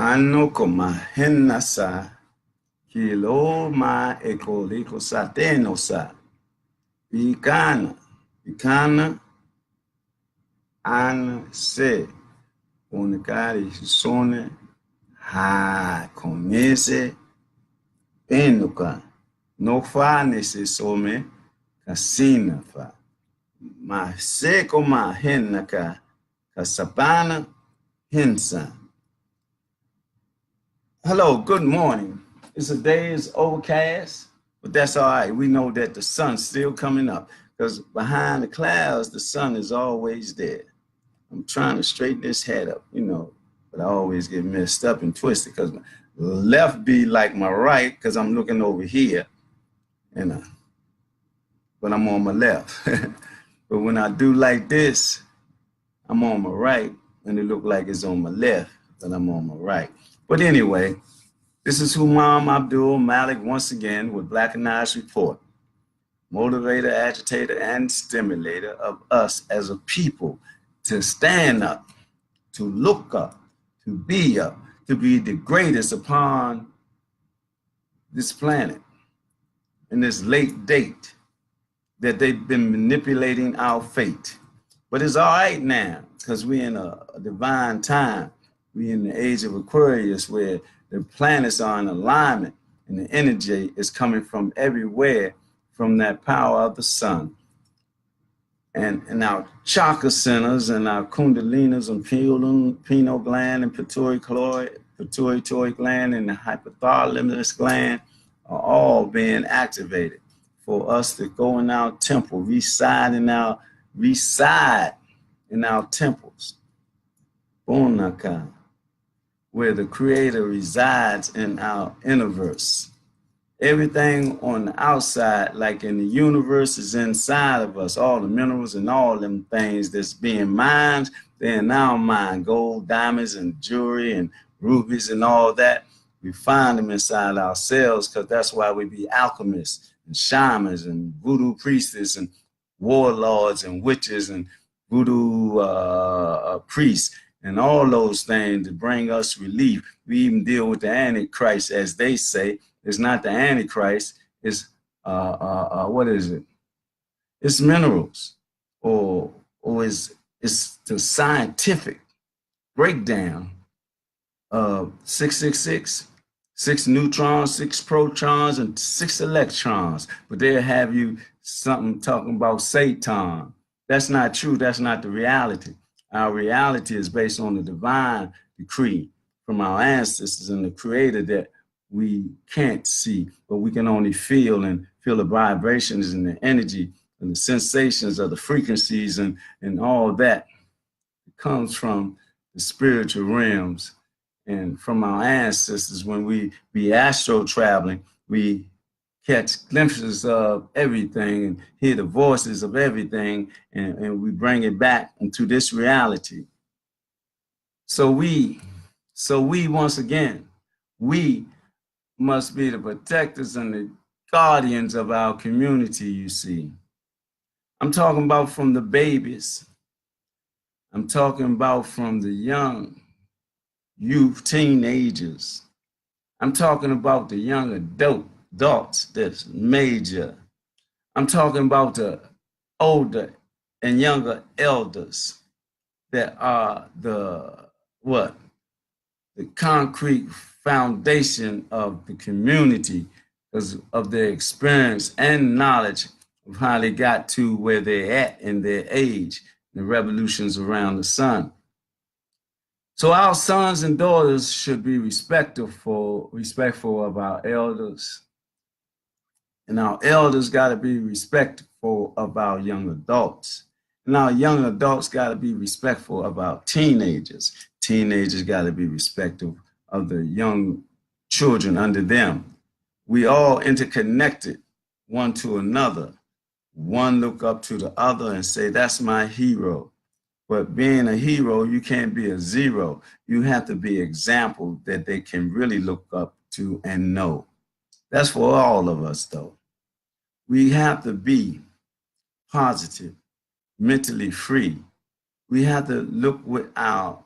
Ano koma henasa kilo ma ekoliko sateno sa pikana an se unikari sone ha konese penuka no fa nese some kasina fa ma se koma henaka kasapana hensa. Hello, good morning. It's a day is overcast, but that's all right. We know that the sun's still coming up because behind the clouds, the sun is always there. I'm trying to straighten this head up, but I always get messed up and twisted because my left be like my right because I'm looking over here, and but I'm on my left. But when I do like this, I'm on my right, and it look like it's on my left, but I'm on my right. But anyway, this is Humam Abdulmalik once again with Blackanized Report, motivator, agitator, and stimulator of us as a people to stand up, to look up, to be the greatest upon this planet in this late date that they've been manipulating our fate. But it's all right now because we're in a divine time. We're in the age of Aquarius where the planets are in alignment and the energy is coming from everywhere from that power of the sun. And our chakra centers and our kundalinas and pineal gland and pituitary gland and the hypothalamus gland are all being activated for us to go in our temple, reside in our temples. Bonaka, where the creator resides in our universe. Everything on the outside, like in the universe, is inside of us. All the minerals and all them things that's being mined, they're in our mind. Gold, diamonds, and jewelry, and rubies, and all that. We find them inside ourselves because that's why we be alchemists and shamans and voodoo priestess and warlords and witches and voodoo priests and all those things to bring us relief. We even deal with the Antichrist, as they say. It's not the Antichrist. It's what is it? It's minerals, or it's the scientific breakdown of 666, 6 neutrons, 6 protons, and 6 electrons. But they'll have you something talking about Satan. That's not true. That's not the reality. Our reality is based on the divine decree from our ancestors and the creator that we can't see, but we can only feel, and feel the vibrations and the energy and the sensations of the frequencies and all that. It comes from the spiritual realms and from our ancestors. When we be astro traveling, we catch glimpses of everything and hear the voices of everything, and we bring it back into this reality. So we once again, we must be the protectors and the guardians of our community, you see. I'm talking about from the babies. I'm talking about from the young youth, teenagers. I'm talking about the young adults that's major. I'm talking about the older and younger elders that are the concrete foundation of the community because of their experience and knowledge of how they got to where they're at in their age, the revolutions around the sun. So our sons and daughters should be respectful of our elders, and our elders got to be respectful of our young adults. And our young adults got to be respectful of our teenagers. Teenagers got to be respectful of the young children under them. We all interconnected one to another. One look up to the other and say, that's my hero. But being a hero, you can't be a zero. You have to be an example that they can really look up to and know. That's for all of us, though. We have to be positive, mentally free. We have to look with our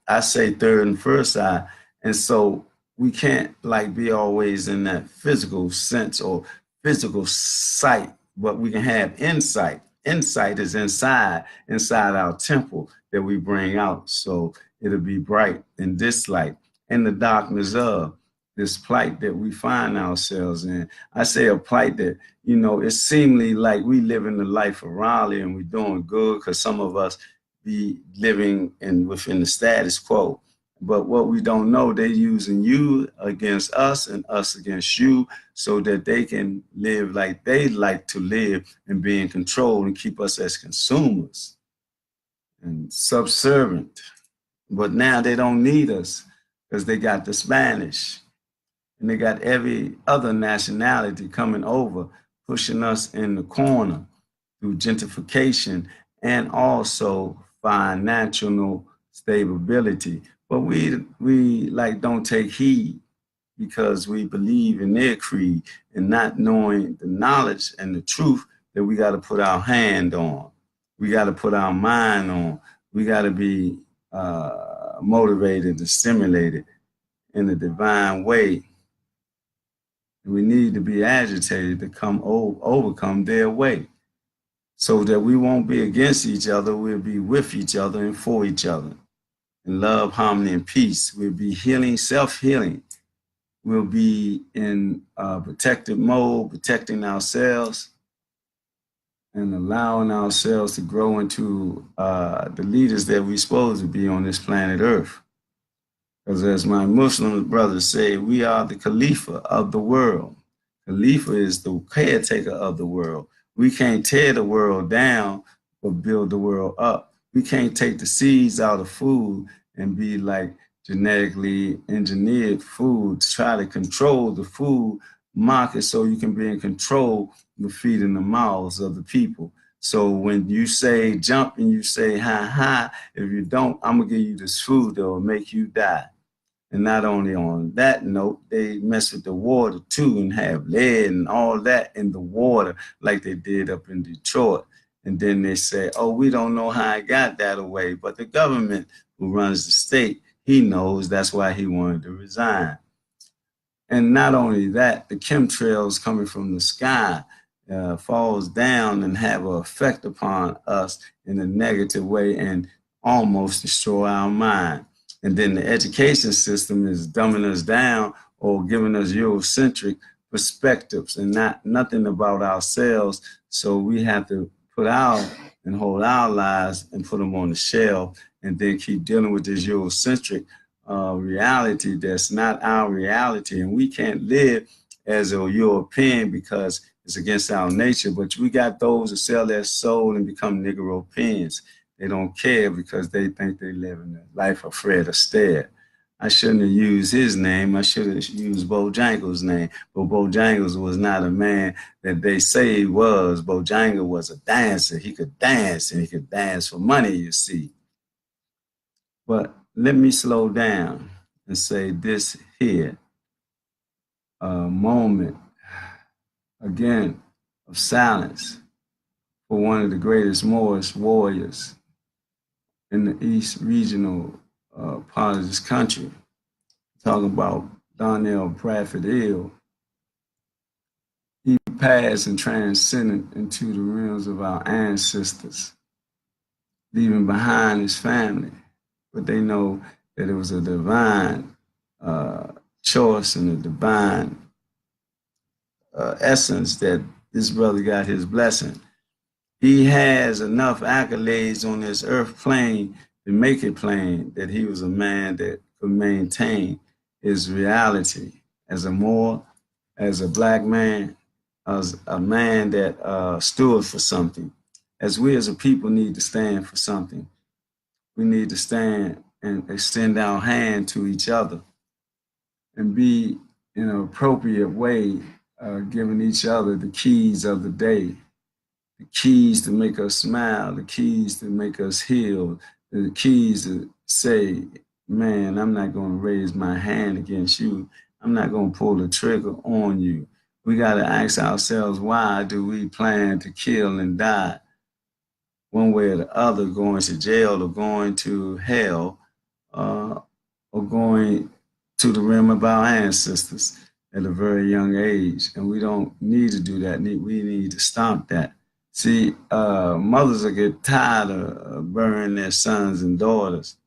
I say third and first eye. And so we can't like be always in that physical sense or physical sight, but we can have insight. Insight is inside our temple that we bring out. So it'll be bright in this light, in the darkness of this plight that we find ourselves in. I say a plight that, it's seemingly like we live in the life of Raleigh and we're doing good because some of us be living within the status quo. But what we don't know, they're using you against us and us against you so that they can live like they like to live and be in control and keep us as consumers and subservient. But now they don't need us because they got the Spanish and they got every other nationality coming over, pushing us in the corner through gentrification and also financial stability. But we like don't take heed because we believe in their creed and not knowing the knowledge and the truth that we got to put our hand on. We got to put our mind on. We got to be motivated and stimulated in a divine way. We need to be agitated to overcome their way so that we won't be against each other. We'll be with each other and for each other. In love, harmony, and peace. We'll be healing, self-healing. We'll be in protective mode, protecting ourselves and allowing ourselves to grow into the leaders that we're supposed to be on this planet Earth. Because as my Muslim brothers say, we are the Khalifa of the world. Khalifa is the caretaker of the world. We can't tear the world down, but build the world up. We can't take the seeds out of food and be like genetically engineered food to try to control the food market so you can be in control of feeding the mouths of the people. So when you say jump and you say ha, if you don't, I'm going to give you this food that will make you die. And not only on that note, they mess with the water too and have lead and all that in the water like they did up in Detroit. And then they say, oh, we don't know how I got that away. But the government who runs the state, he knows. That's why he wanted to resign. And not only that, the chemtrails coming from the sky falls down and have an effect upon us in a negative way and almost destroy our mind. And then the education system is dumbing us down or giving us Eurocentric perspectives and nothing about ourselves. So we have to put out and hold our lives and put them on the shelf and then keep dealing with this Eurocentric reality that's not our reality. And we can't live as a European because it's against our nature. But we got those who sell their soul and become Negropeans. They don't care because they think they live in the life of Fred Astaire. I shouldn't have used his name. I should have used Bojangles' name. But Bojangles was not a man that they say he was. Bojangles was a dancer. He could dance, and he could dance for money, you see. But let me slow down and say this here, a moment, again, of silence for one of the greatest Moorish warriors in the East regional part of this country. Talking about Donnell Bradford Hill. He passed and transcended into the realms of our ancestors, leaving behind his family. But they know that it was a divine choice and a divine essence that this brother got his blessing. He has enough accolades on this earth plane to make it plain that he was a man that could maintain his reality as a Moor, as a black man, as a man that stood for something. As we as a people need to stand for something, we need to stand and extend our hand to each other and be in an appropriate way, giving each other the keys of the day. The keys to make us smile, the keys to make us heal, the keys to say, man, I'm not going to raise my hand against you. I'm not going to pull the trigger on you. We got to ask ourselves, why do we plan to kill and die one way or the other, going to jail or going to hell or going to the realm of our ancestors at a very young age. And we don't need to do that. We need to stop that. See, mothers will get tired of burying their sons and daughters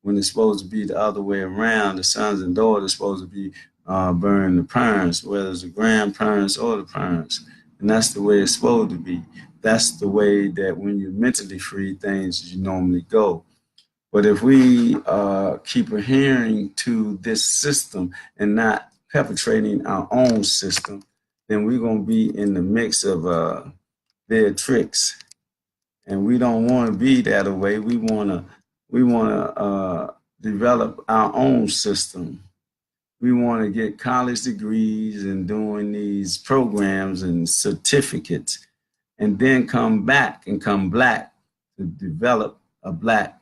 when it's supposed to be the other way around. The sons and daughters supposed to be burying the parents, whether it's the grandparents or the parents. And that's the way it's supposed to be. That's the way that when you're mentally free, things you normally go. But if we keep adhering to this system and not perpetrating our own system, then we're going to be in the mix of their tricks. And we don't want to be that way. We want to develop our own system. We want to get college degrees and doing these programs and certificates, and then come back and come black to develop a black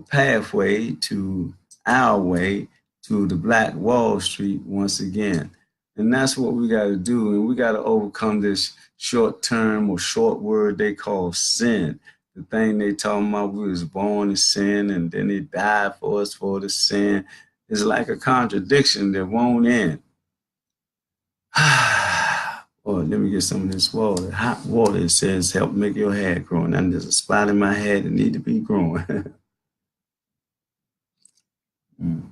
pathway to our way to the Black Wall Street once again. And that's what we got to do. And we got to overcome this short term or short word they call sin. The thing they talking about, we was born in sin and then he died for us for the sin. It's like a contradiction that won't end. Oh, let me get some of this water. Hot water, it says, help make your hair grow. And there's a spot in my head that need to be growing. Mm.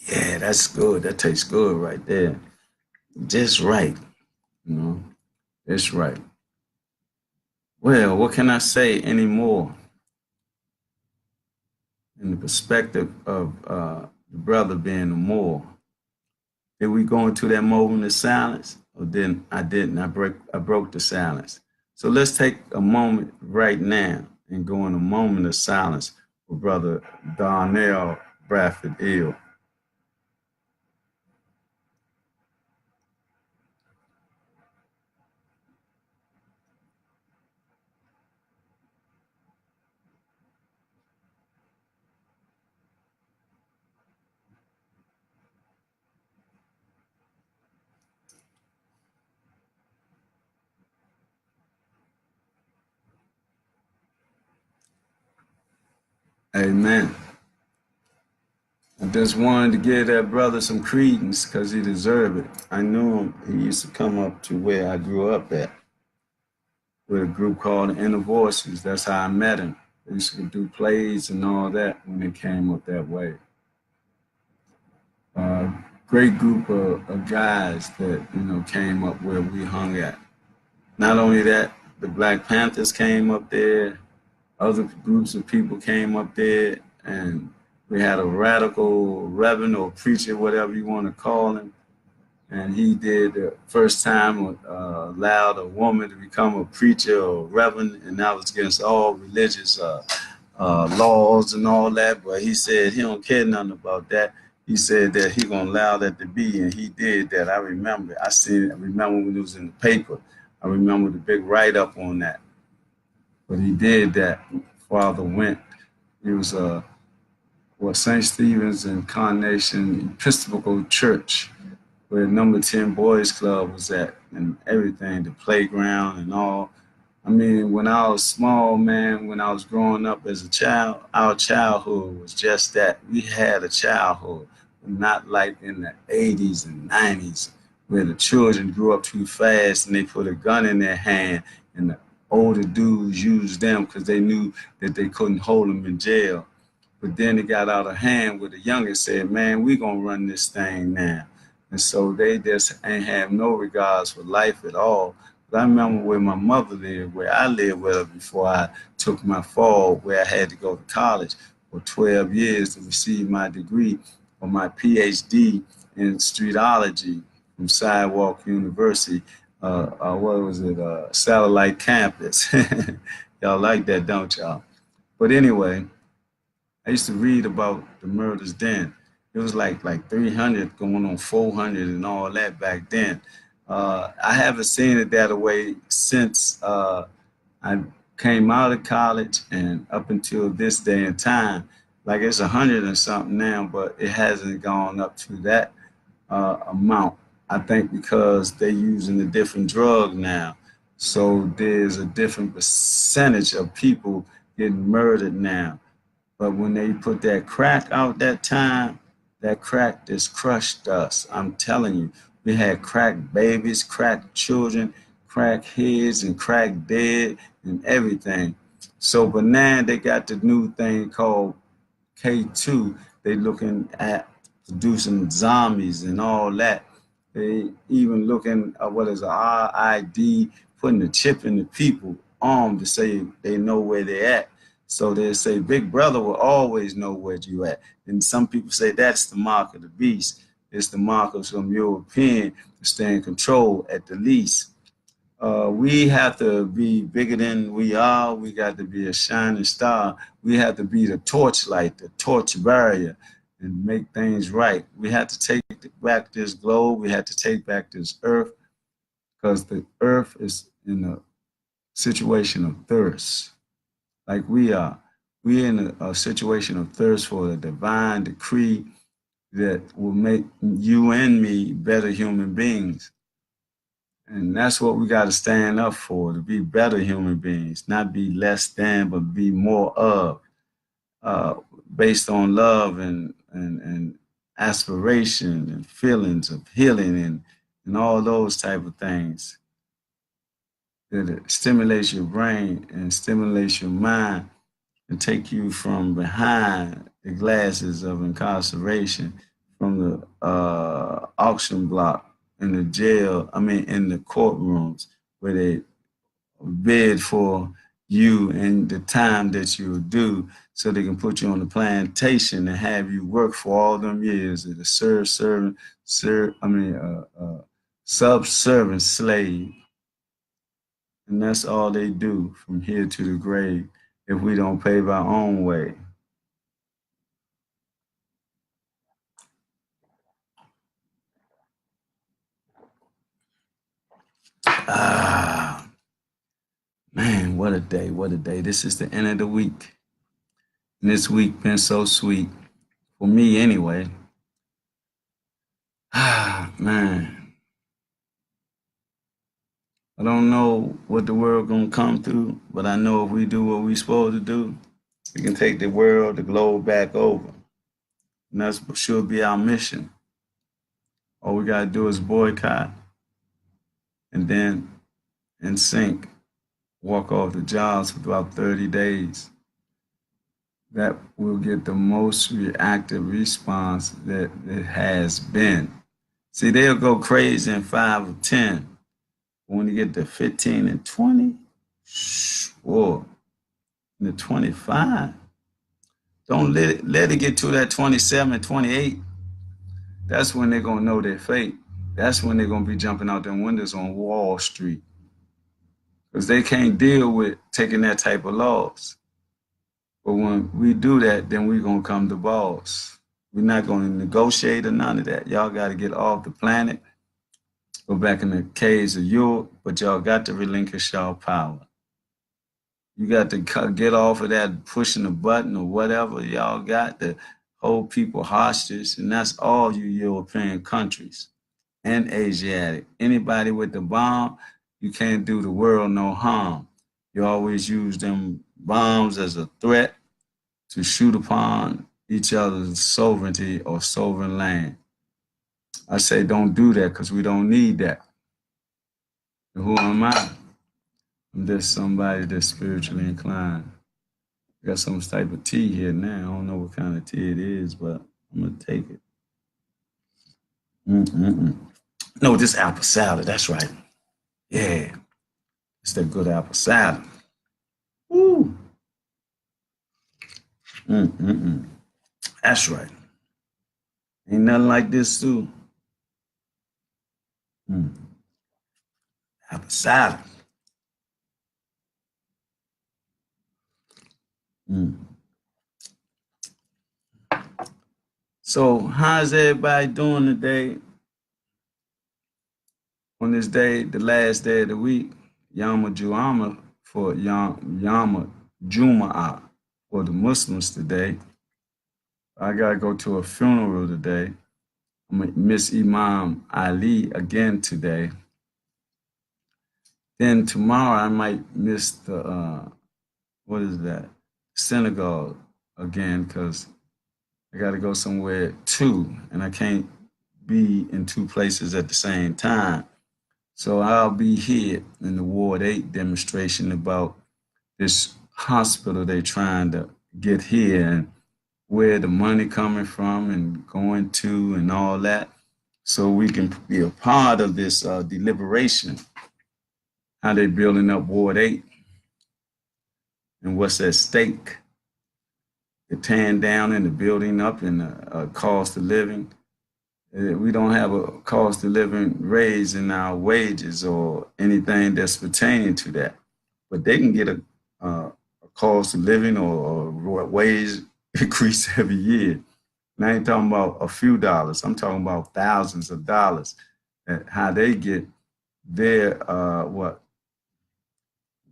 Yeah, that's good. That tastes good right there. Just right. You know, it's right. Well, what can I say anymore in the perspective of the brother being the more? Did we go into that moment of silence? Or didn't I didn't. I broke the silence. So let's take a moment right now and go in a moment of silence for Brother Darnell Bradford Ill. Amen. I just wanted to give that brother some credence because he deserved it. I knew him. He used to come up to where I grew up at with a group called the Inner Voices. That's how I met him. They used to do plays and all that when they came up that way. Great group of guys that came up where we hung at. Not only that, the Black Panthers came up there. Other groups of people came up there, and we had a radical reverend or preacher, whatever you want to call him, and he did the first time allowed a woman to become a preacher or reverend, and that was against all religious laws and all that. But he said he don't care nothing about that. He said that he gonna allow that to be, and he did that. I remember. I remember when it was in the paper. I remember the big write up on that. But he did that. Father went. He was St. Stephen's Incarnation Episcopal Church, where number 10 Boys Club was at, and everything, the playground and all. I mean, when I was small, man, when I was growing up as a child, our childhood was just that. We had a childhood, but not like in the 80s and 90s, where the children grew up too fast and they put a gun in their hand and the older dudes used them because they knew that they couldn't hold them in jail. But then it got out of hand where the youngest said, man, we gonna run this thing now. And so they just ain't have no regards for life at all. But I remember where my mother lived, where I lived with her before I took my fall, where I had to go to college for 12 years to receive my degree or my PhD in streetology from Sidewalk University. What was it? Satellite Campus. Y'all like that, don't y'all? But anyway, I used to read about the murders then. It was like 300 going on 400 and all that back then. I haven't seen it that way since I came out of college and up until this day and time. Like it's 100 and something now, but it hasn't gone up to that amount. I think because they're using a different drug now. So there's a different percentage of people getting murdered now. But when they put that crack out that time, that crack just crushed us. I'm telling you, we had crack babies, crack children, crack heads, and crack dead, and everything. So, but now they got the new thing called K2. They looking at producing zombies and all that. They even looking at what is a RID, putting a chip in the people arm to say they know where they're at. So they say Big Brother will always know where you at. And some people say that's the mark of the beast. It's the mark of some European to stay in control at the least. We have to be bigger than we are. We got to be a shining star. We have to be the torchlight, the torch barrier, and make things right. We have to take back this globe. We have to take back this earth because the earth is in a situation of thirst, like we are. We're in a situation of thirst for a divine decree that will make you and me better human beings. And that's what we got to stand up for, to be better human beings, not be less than, but be more of, uh, based on love and aspiration and feelings of healing and all those type of things that it stimulates your brain and stimulates your mind and take you from behind the glasses of incarceration, from the auction block in the jail, I mean, in the courtrooms where they bid for you and the time that you'll do so they can put you on the plantation and have you work for all them years as a subservient slave. And that's all they do from here to the grave if we don't pave our own way. Ah, man, what a day, what a day. This is the end of the week. And this week been so sweet, for me anyway. Ah, man, I don't know what the world gonna come through, but I know if we do what we supposed to do, we can take the world, the globe back over. And that's should be our mission. All we gotta do is boycott and then in sync, walk off the jobs for about 30 days. That will get the most reactive response that it has been. See, they'll go crazy in 5 or 10. But when you get to 15 and 20, whoa, in the 25, don't let it get to that 27, 28. That's when they're going to know their fate. That's when they're going to be jumping out their windows on Wall Street because they can't deal with taking that type of loss. But when we do that, then we're going to come to boss. We're not going to negotiate or none of that. Y'all got to get off the planet, go back in the caves of Europe, but y'all got to relinquish y'all power. You got to get off of that pushing the button or whatever y'all got to hold people hostage. And that's all you European countries and Asiatic. Anybody with the bomb, you can't do the world no harm. You always use them bombs as a threat to shoot upon each other's sovereignty or sovereign land. I say don't do that because we don't need that. And who am I? I'm just somebody that's spiritually inclined. I got some type of tea here now. I don't know what kind of tea it is, but I'm gonna take it. Mm-mm-mm. No, this apple salad. That's right. Yeah, it's that good apple salad. Woo. Mm-mm-mm. That's right. Ain't nothing like this too. Mm. Apple salad. Mm. So, how's everybody doing today on this day, the last day of the week? Yama Juama for Yama Juma'ah for the Muslims today. I gotta go to a funeral today. I'm gonna miss Imam Ali again today. Then tomorrow I might miss the what is that? Synagogue again because I got to go somewhere too, and I can't be in two places at the same time. So I'll be here in the Ward 8 demonstration about this hospital they're trying to get here and where the money coming from and going to and all that. So we can be a part of this deliberation, how they building up Ward 8 and what's at stake. The tearing down and the building up and the cost of living. We don't have a cost of living raise in our wages or anything that's pertaining to that. But they can get a cost of living or wage increase every year. And I ain't talking about a few dollars. I'm talking about thousands of dollars. How they get their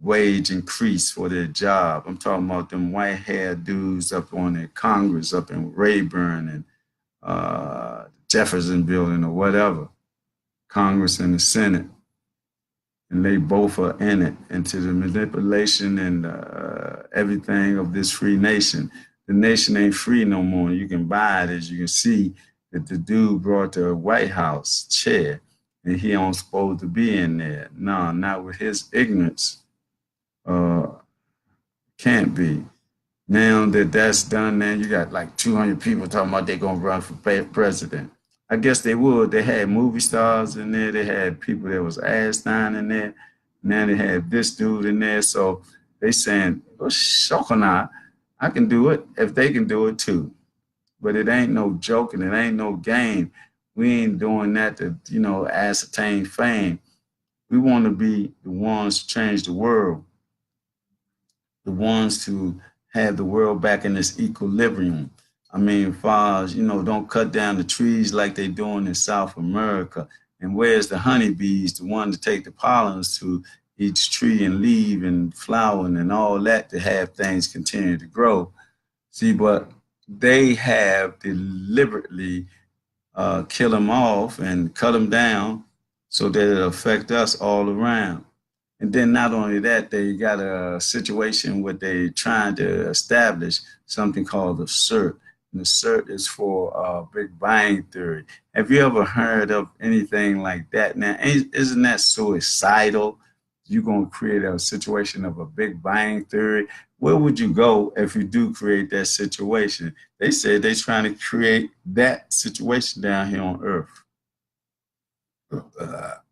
wage increase for their job. I'm talking about them white haired dudes up on the Congress, up in Rayburn and Jefferson Building or whatever, Congress and the Senate, and they both are in it into the manipulation and everything of this free nation. The nation ain't free no more. You can buy it, as you can see that the dude brought the White House chair, and he ain't supposed to be in there. No, not with his ignorance. Can't be. Now that that's done, man, you got like 200 people talking about they're gonna run for president. I guess they would. They had movie stars in there. They had people that was Einstein in there. Now they had this dude in there. So they saying, well, shokana, I can do it if they can do it too. But it ain't no joke and it ain't no game. We ain't doing that to, ascertain fame. We want to be the ones to change the world, the ones to have the world back in this equilibrium. I mean, far as, don't cut down the trees like they doing in South America. And where's the honeybees, the one to take the pollens to each tree and leaf and flowering and all that to have things continue to grow. See, but they have deliberately kill them off and cut them down so that it affect us all around. And then not only that, they got a situation where they trying to establish something called the CERT. And the CERT is for Big Bang Theory. Have you ever heard of anything like that? Now, isn't that suicidal? You're going to create a situation of a Big Bang Theory. Where would you go if you do create that situation? They said they're trying to create that situation down here on Earth.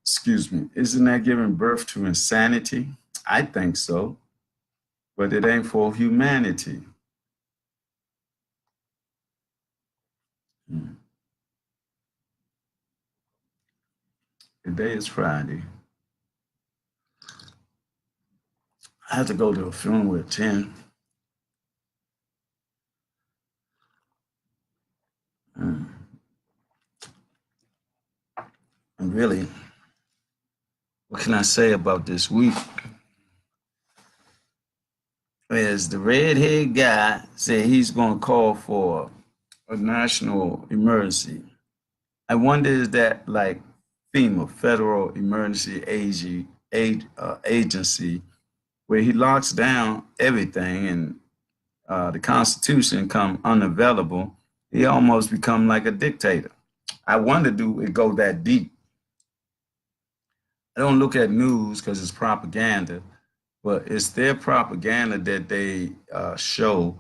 Excuse me. Isn't that giving birth to insanity? I think so. But it ain't for humanity. Today is Friday. I have to go to a funeral at 10. And really, what can I say about this week? As the redhead guy said he's going to call for a national emergency. I wonder is that like FEMA, Federal Emergency Agency, where he locks down everything and the Constitution come unavailable, he almost become like a dictator. I wonder do it go that deep? I don't look at news because it's propaganda, but it's their propaganda that they show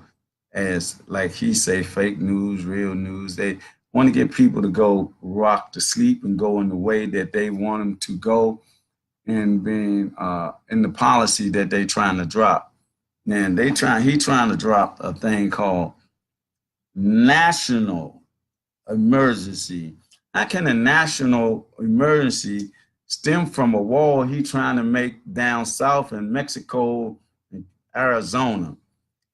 as, like he say, fake news, real news. They want to get people to go rock to sleep and go in the way that they want them to go and being in the policy that they trying to drop. And he trying to drop a thing called national emergency. How can a national emergency stem from a war he trying to make down south in Mexico and Arizona?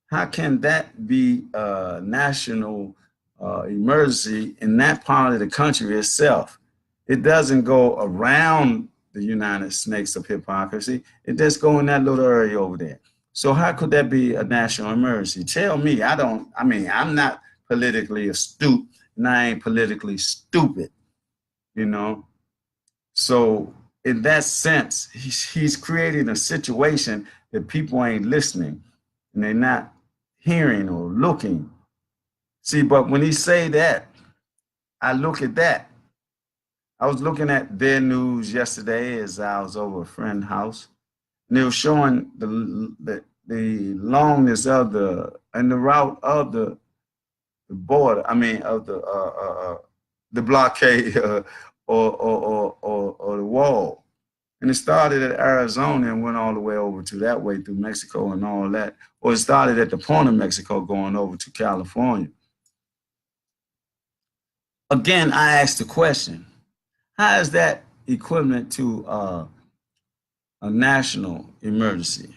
How can that be a national emergency in that part of the country itself? It doesn't go around the United Snakes of hypocrisy. It just go in that little area over there. So how could that be a national emergency? Tell me. I'm not politically astute and I ain't politically stupid, you know. So in that sense, he's creating a situation that people ain't listening and they're not hearing or looking. See, but when he say that, I look at that. I was looking at their news yesterday as I was over a friend's house, and they were showing the longness of the and the route of the border. I mean, of the blockade or the wall. And it started at Arizona and went all the way over to that way through Mexico and all that. Or it started at the point of Mexico going over to California. Again, I asked the question, how is that equivalent to a national emergency?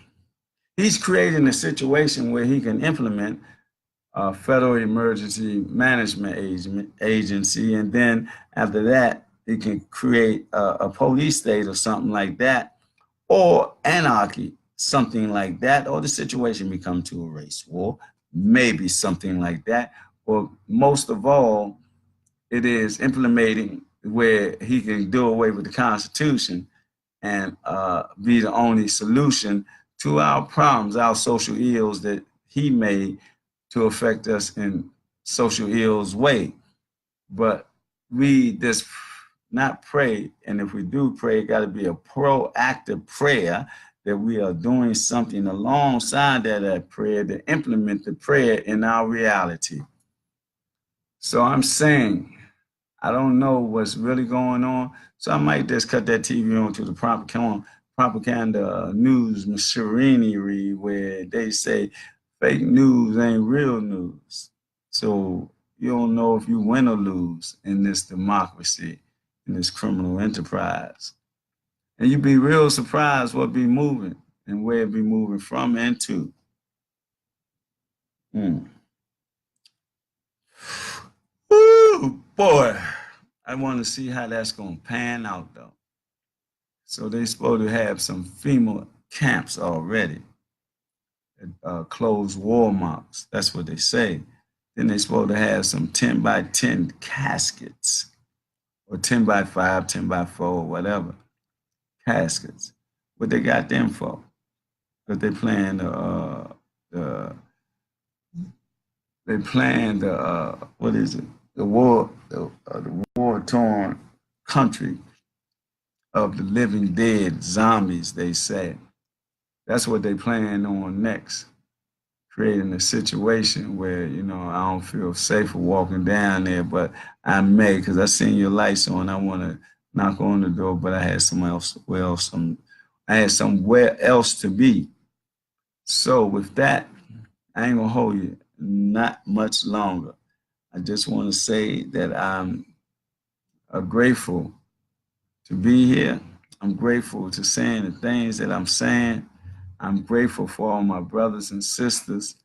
He's creating a situation where he can implement a federal emergency management agency, and then after that, he can create a police state or something like that, or anarchy, something like that, or the situation become to a race war, maybe something like that. Or most of all, it is implementing where he can do away with the Constitution and be the only solution to our problems, our social ills that he made to affect us in social ills way. But we just not pray, and if we do pray, it got to be a proactive prayer that we are doing something alongside that prayer to implement the prayer in our reality. So I'm saying, I don't know what's really going on, so I might just cut that TV on to the propaganda news machinery where they say fake news ain't real news. So you don't know if you win or lose in this democracy, in this criminal enterprise. And you'd be real surprised what be moving and where it be moving from and to. Mm. Woo, boy. I want to see how that's going to pan out, though. So they supposed to have some FEMA camps already, closed war marks. That's what they say. Then they supposed to have some 10 by 10 caskets, or 10 by 5, 10 by 4, whatever caskets. What they got them for? Because they planned what is it? The war torn country of the living dead zombies. They say that's what they plan on next, creating a situation where I don't feel safe for walking down there, but I may because I seen your lights on. I want to knock on the door, but I had I had somewhere else to be. So with that, I ain't gonna hold you not much longer. I just want to say that I'm grateful to be here. I'm grateful to saying the things that I'm saying. I'm grateful for all my brothers and sisters.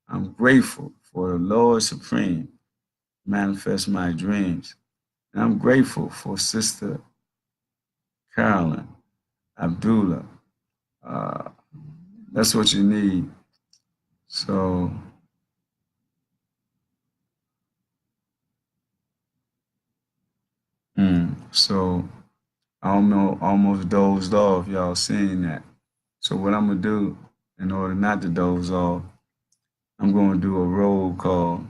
I'm grateful for the Lord Supreme, manifest my dreams. And I'm grateful for Sister Carolyn, Abdullah. That's what you need. So, so I almost dozed off, y'all seeing that. So what I'm gonna do in order not to doze off, I'm gonna do a roll call.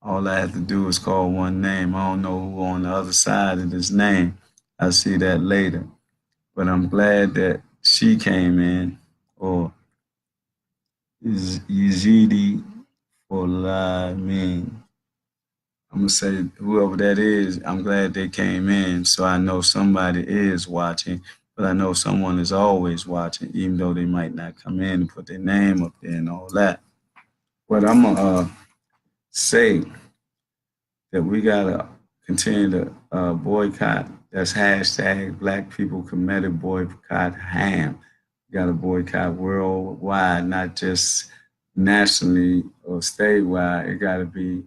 All I have to do is call one name. I don't know who on the other side of this name. I'll see that later. But I'm glad that she came in, or Yazidi Folamin. I'm gonna say whoever that is, I'm glad they came in, so I know somebody is watching, but I know someone is always watching, even though they might not come in and put their name up there and all that. But I'm gonna say that we gotta continue to boycott. That's hashtag Black People Committed Boycott Ham. We gotta boycott worldwide, not just nationally or statewide. It gotta be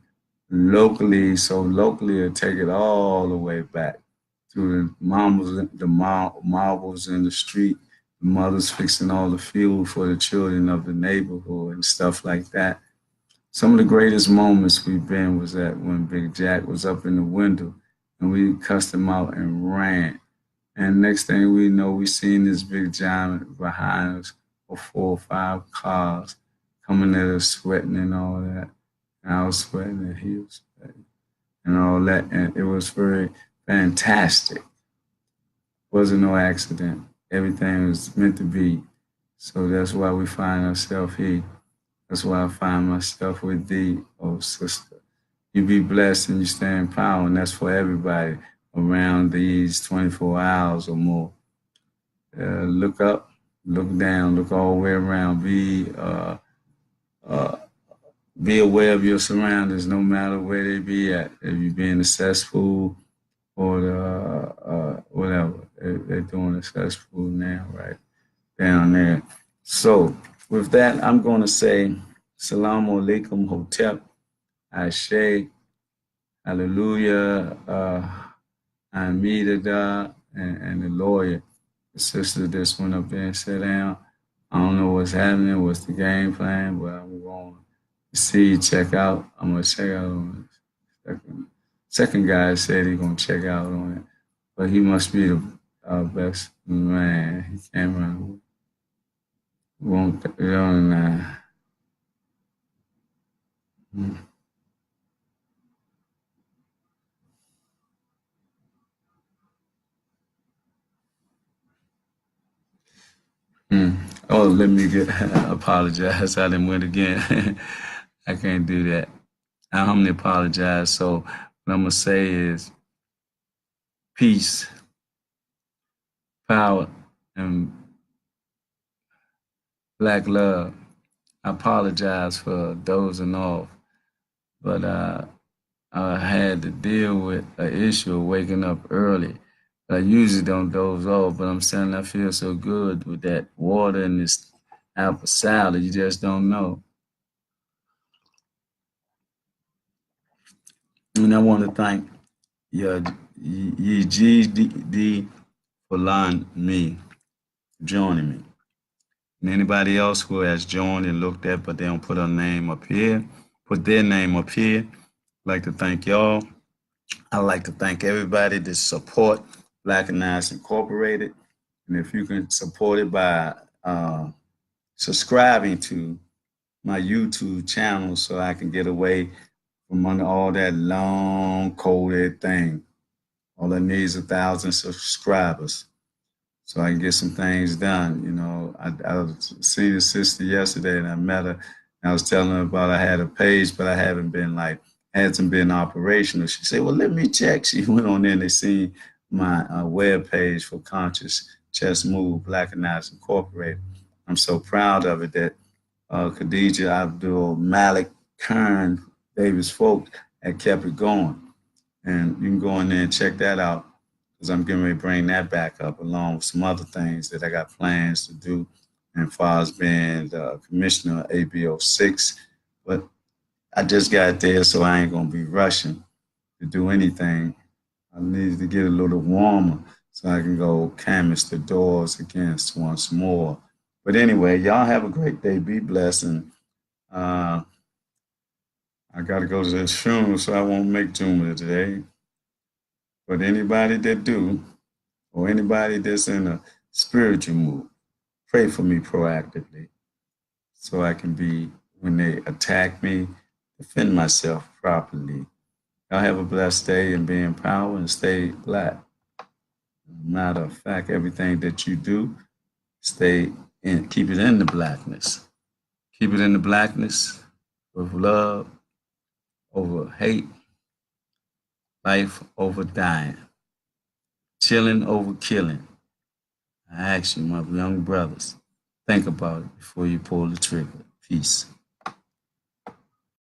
locally, so locally it'll take it all the way back to the marbles in the street, the mothers fixing all the fuel for the children of the neighborhood and stuff like that. Some of the greatest moments we've been was that when Big Jack was up in the window and we cussed him out and ran. And next thing we know, we seen this big giant behind us with 4 or 5 cars coming at us sweating and all that. And I was sweating and he was sweating and all that. And it was very fantastic. Wasn't no accident. Everything was meant to be. So that's why we find ourselves here. That's why I find myself with thee, oh sister. You be blessed and you stay in power, and that's for everybody around these 24 hours or more. Look up, look down, look all the way around. Uh, be aware of your surroundings, no matter where they be at. If you be in the cesspool or the whatever, they're doing the cesspool now, right down there. So with that, I'm going to say, Salamu Alaikum Hotep, Ashe, Hallelujah, Amida, and the lawyer. The sister just went up there and sat down. I don't know what's happening, what's the game plan, but I'm going to see, check out. I'm going to check out on it. Second guy said he's going to check out on it, but he must be the best man. He can't run. Won't, Oh, let me apologize. I didn't win again. I can't do that. I humbly apologize. So what I'm gonna say is peace, power, and black love. I apologize for dozing off, but I had to deal with an issue of waking up early. I usually don't doze off, but I'm saying I feel so good with that water and this apple salad. You just don't know. And I want to thank your GD for allowing me, joining me. And anybody else who has joined and looked at, but they don't put a name up here, put their name up here. I'd like to thank y'all. I'd like to thank everybody that support Blackanized Incorporated. And if you can support it by subscribing to my YouTube channel so I can get away from under all that long coded thing. All I need is 1,000 subscribers so I can get some things done. You know, I seen a sister yesterday and I met her. And I was telling her about I had a page, but I hasn't been operational. She said, well, let me check. She went on there and they seen my web page for Conscious Chess Move, Blackanized Incorporated. I'm so proud of it that Khadija Abdulmalik Kern Davis Folk had kept it going. And you can go in there and check that out because I'm getting ready to bring that back up along with some other things that I got plans to do as far as being the commissioner of ABO6. But I just got there, so I ain't going to be rushing to do anything. I need to get a little warmer so I can go canvas the doors against once more. But anyway, y'all have a great day. Be blessed. And I got to go to this funeral, so I won't make Juma today. But anybody that do, or anybody that's in a spiritual mood, pray for me proactively so I can be, when they attack me, defend myself properly. Y'all have a blessed day and be in power and stay black. Matter of fact, everything that you do, keep it in the blackness. Keep it in the blackness with love over hate, life over dying, chilling over killing. I ask you, my young brothers, think about it before you pull the trigger. Peace.